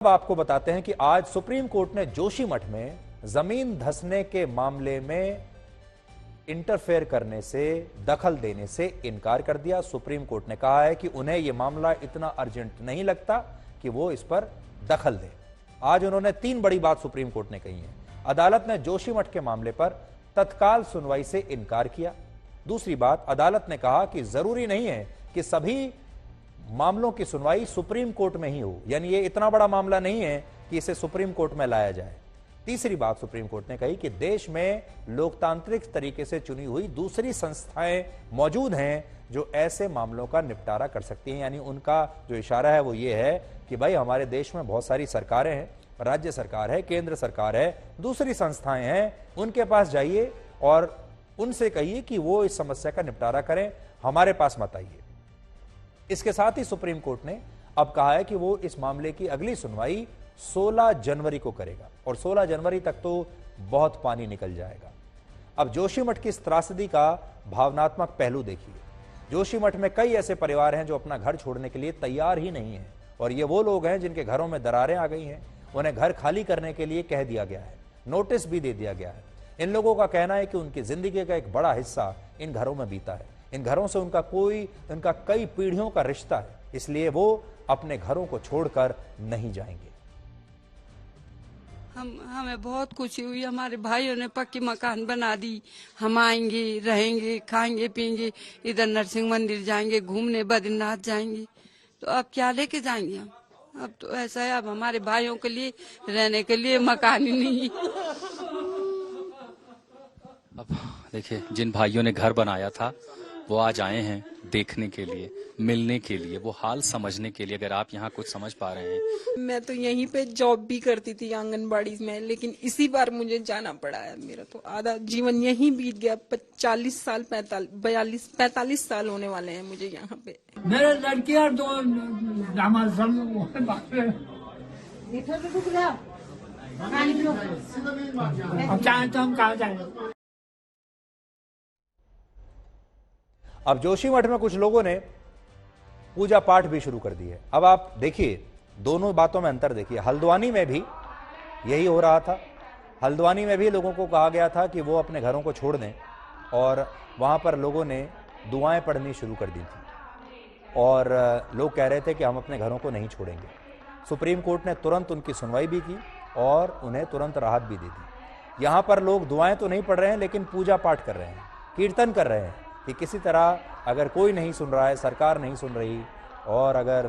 अब आपको बताते हैं कि आज सुप्रीम कोर्ट ने जोशीमठ में जमीन धंसने के मामले में इंटरफेयर करने से, दखल देने से इनकार कर दिया। सुप्रीम कोर्ट ने कहा है कि उन्हें यह मामला इतना अर्जेंट नहीं लगता कि वो इस पर दखल दे। आज उन्होंने 3 बड़ी बात सुप्रीम कोर्ट ने कही है। अदालत ने जोशीमठ के मामले पर तत्काल सुनवाई से इनकार किया। दूसरी बात, अदालत ने कहा कि जरूरी नहीं है कि सभी मामलों की सुनवाई सुप्रीम कोर्ट में ही हो, यानी ये इतना बड़ा मामला नहीं है कि इसे सुप्रीम कोर्ट में लाया जाए। तीसरी बात सुप्रीम कोर्ट ने कही कि देश में लोकतांत्रिक तरीके से चुनी हुई दूसरी संस्थाएं मौजूद हैं जो ऐसे मामलों का निपटारा कर सकती हैं। यानी उनका जो इशारा है वो ये है कि भाई हमारे देश में बहुत सारी सरकारें हैं, राज्य सरकार है, केंद्र सरकार है, दूसरी संस्थाएं हैं, उनके पास जाइए और उनसे कहिए कि वो इस समस्या का निपटारा करें, हमारे पास मत आइए। इसके साथ ही सुप्रीम कोर्ट ने अब कहा है कि वो इस मामले की अगली सुनवाई 16 जनवरी को करेगा और 16 जनवरी तक तो बहुत पानी निकल जाएगा। अब जोशीमठ की इस त्रासदी का भावनात्मक पहलू देखिए। जोशीमठ में कई ऐसे परिवार हैं जो अपना घर छोड़ने के लिए तैयार ही नहीं है और ये वो लोग हैं जिनके घरों में दरारें आ गई हैं। उन्हें घर खाली करने के लिए कह दिया गया है, नोटिस भी दे दिया गया है। इन लोगों का कहना है कि उनकी जिंदगी का एक बड़ा हिस्सा इन घरों में बीता है, इन घरों से उनका कई पीढ़ियों का रिश्ता है, इसलिए वो अपने घरों को छोड़कर नहीं जाएंगे। हमें बहुत खुशी हुई, हमारे भाइयों ने पक्की मकान बना दी। हम आएंगे, रहेंगे, खाएंगे, पिएंगे, इधर नरसिंह मंदिर जाएंगे, घूमने बद्रीनाथ जाएंगे। तो अब क्या लेके जाएंगे हम? अब तो ऐसा है, अब हमारे भाइयों के लिए रहने के लिए मकान ही नहीं। अब देखिए, जिन भाइयों ने घर बनाया था वो आज आए हैं देखने के लिए, मिलने के लिए, वो हाल समझने के लिए। अगर आप यहाँ कुछ समझ पा रहे हैं। मैं तो यहीं पे जॉब भी करती थी आंगनबाड़ी में, लेकिन इसी बार मुझे जाना पड़ा है। मेरा तो आधा जीवन यहीं बीत गया। 40 साल 45 साल होने वाले हैं मुझे यहाँ पे। मेरे लड़कियां दो अब चाहे तो हम कहा जाए। अब जोशीमठ में कुछ लोगों ने पूजा पाठ भी शुरू कर दी है। अब आप देखिए, दोनों बातों में अंतर देखिए। हल्द्वानी में भी यही हो रहा था। हल्द्वानी में भी लोगों को कहा गया था कि वो अपने घरों को छोड़ दें और वहां पर लोगों ने दुआएं पढ़नी शुरू कर दी थी और लोग कह रहे थे कि हम अपने घरों को नहीं छोड़ेंगे। सुप्रीम कोर्ट ने तुरंत उनकी सुनवाई भी की और उन्हें तुरंत राहत भी दे दी। यहां पर लोग दुआएं तो नहीं पढ़ रहे हैं, लेकिन पूजा पाठ कर रहे हैं, कीर्तन कर रहे हैं कि किसी तरह अगर कोई नहीं सुन रहा है, सरकार नहीं सुन रही और अगर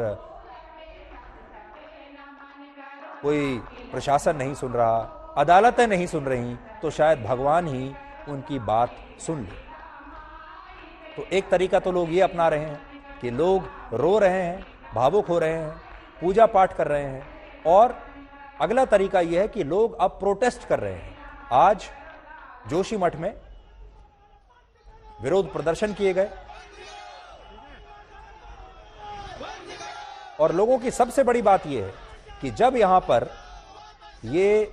कोई प्रशासन नहीं सुन रहा, अदालतें नहीं सुन रही, तो शायद भगवान ही उनकी बात सुन ले। तो एक तरीका तो लोग ये अपना रहे हैं कि लोग रो रहे हैं, भावुक हो रहे हैं, पूजा पाठ कर रहे हैं, और अगला तरीका यह है कि लोग अब प्रोटेस्ट कर रहे हैं। आज जोशीमठ में विरोध प्रदर्शन किए गए और लोगों की सबसे बड़ी बात यह है कि जब यहां पर यह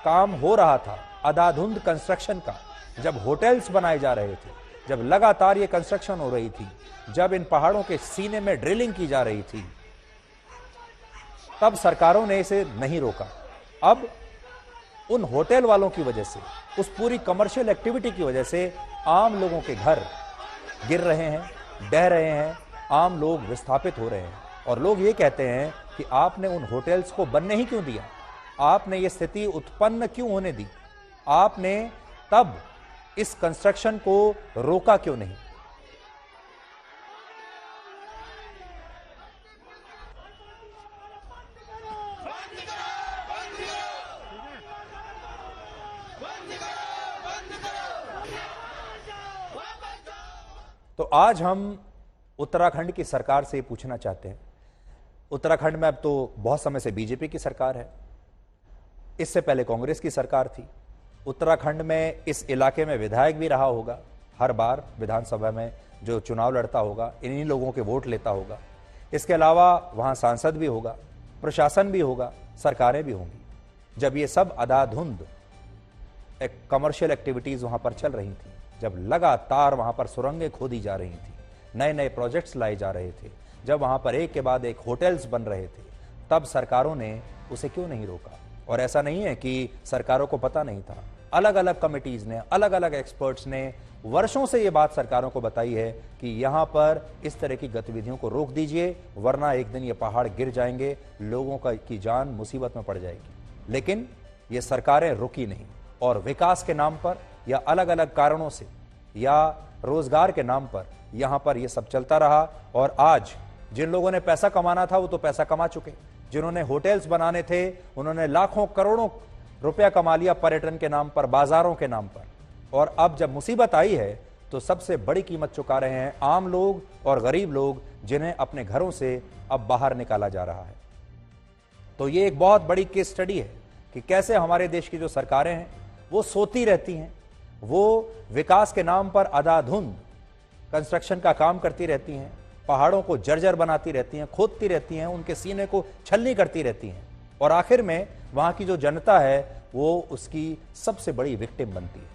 काम हो रहा था अंधाधुंध कंस्ट्रक्शन का, जब होटल्स बनाए जा रहे थे, जब लगातार यह कंस्ट्रक्शन हो रही थी, जब इन पहाड़ों के सीने में ड्रिलिंग की जा रही थी, तब सरकारों ने इसे नहीं रोका। अब उन होटल वालों की वजह से, उस पूरी कमर्शियल एक्टिविटी की वजह से आम लोगों के घर गिर रहे हैं, ढह रहे हैं, आम लोग विस्थापित हो रहे हैं और लोग ये कहते हैं कि आपने उन होटल्स को बनने ही क्यों दिया, आपने ये स्थिति उत्पन्न क्यों होने दी, आपने तब इस कंस्ट्रक्शन को रोका क्यों नहीं। तो आज हम उत्तराखंड की सरकार से पूछना चाहते हैं। उत्तराखंड में अब तो बहुत समय से बीजेपी की सरकार है, इससे पहले कांग्रेस की सरकार थी। उत्तराखंड में इस इलाके में विधायक भी रहा होगा, हर बार विधानसभा में जो चुनाव लड़ता होगा इन्हीं लोगों के वोट लेता होगा। इसके अलावा वहां सांसद भी होगा, प्रशासन भी होगा, सरकारें भी होंगी। जब ये सब अंधाधुंध कमर्शियल एक्टिविटीज वहां पर चल रही थी, जब लगातार वहां पर सुरंगें खोदी जा रही थी, नए नए प्रोजेक्ट्स लाए जा रहे थे, जब वहां पर एक के बाद एक होटल्स बन रहे थे, तब सरकारों ने उसे क्यों नहीं रोका? और ऐसा नहीं है कि सरकारों को पता नहीं था, अलग अलग कमिटीज ने, अलग अलग एक्सपर्ट्स ने वर्षों से यह बात सरकारों को बताई है कि यहां पर इस तरह की गतिविधियों को रोक दीजिए, वरना एक दिन ये पहाड़ गिर जाएंगे, लोगों की जान मुसीबत में पड़ जाएगी। लेकिन ये सरकारें रुकी नहीं और विकास के नाम पर या अलग अलग कारणों से या रोजगार के नाम पर यहां पर यह सब चलता रहा। और आज जिन लोगों ने पैसा कमाना था वो तो पैसा कमा चुके, जिन्होंने होटल्स बनाने थे उन्होंने लाखों करोड़ों रुपया कमा लिया पर्यटन के नाम पर, बाजारों के नाम पर। और अब जब मुसीबत आई है तो सबसे बड़ी कीमत चुका रहे हैं आम लोग और गरीब लोग, जिन्हें अपने घरों से अब बाहर निकाला जा रहा है। तो ये एक बहुत बड़ी केस स्टडी है कि कैसे हमारे देश की जो सरकारें हैं वो सोती रहती हैं, वो विकास के नाम पर अंधाधुंध कंस्ट्रक्शन का काम करती रहती हैं, पहाड़ों को जर्जर बनाती रहती हैं, खोदती रहती हैं, उनके सीने को छलनी करती रहती हैं, और आखिर में वहां की जो जनता है वो उसकी सबसे बड़ी विक्टिम बनती है।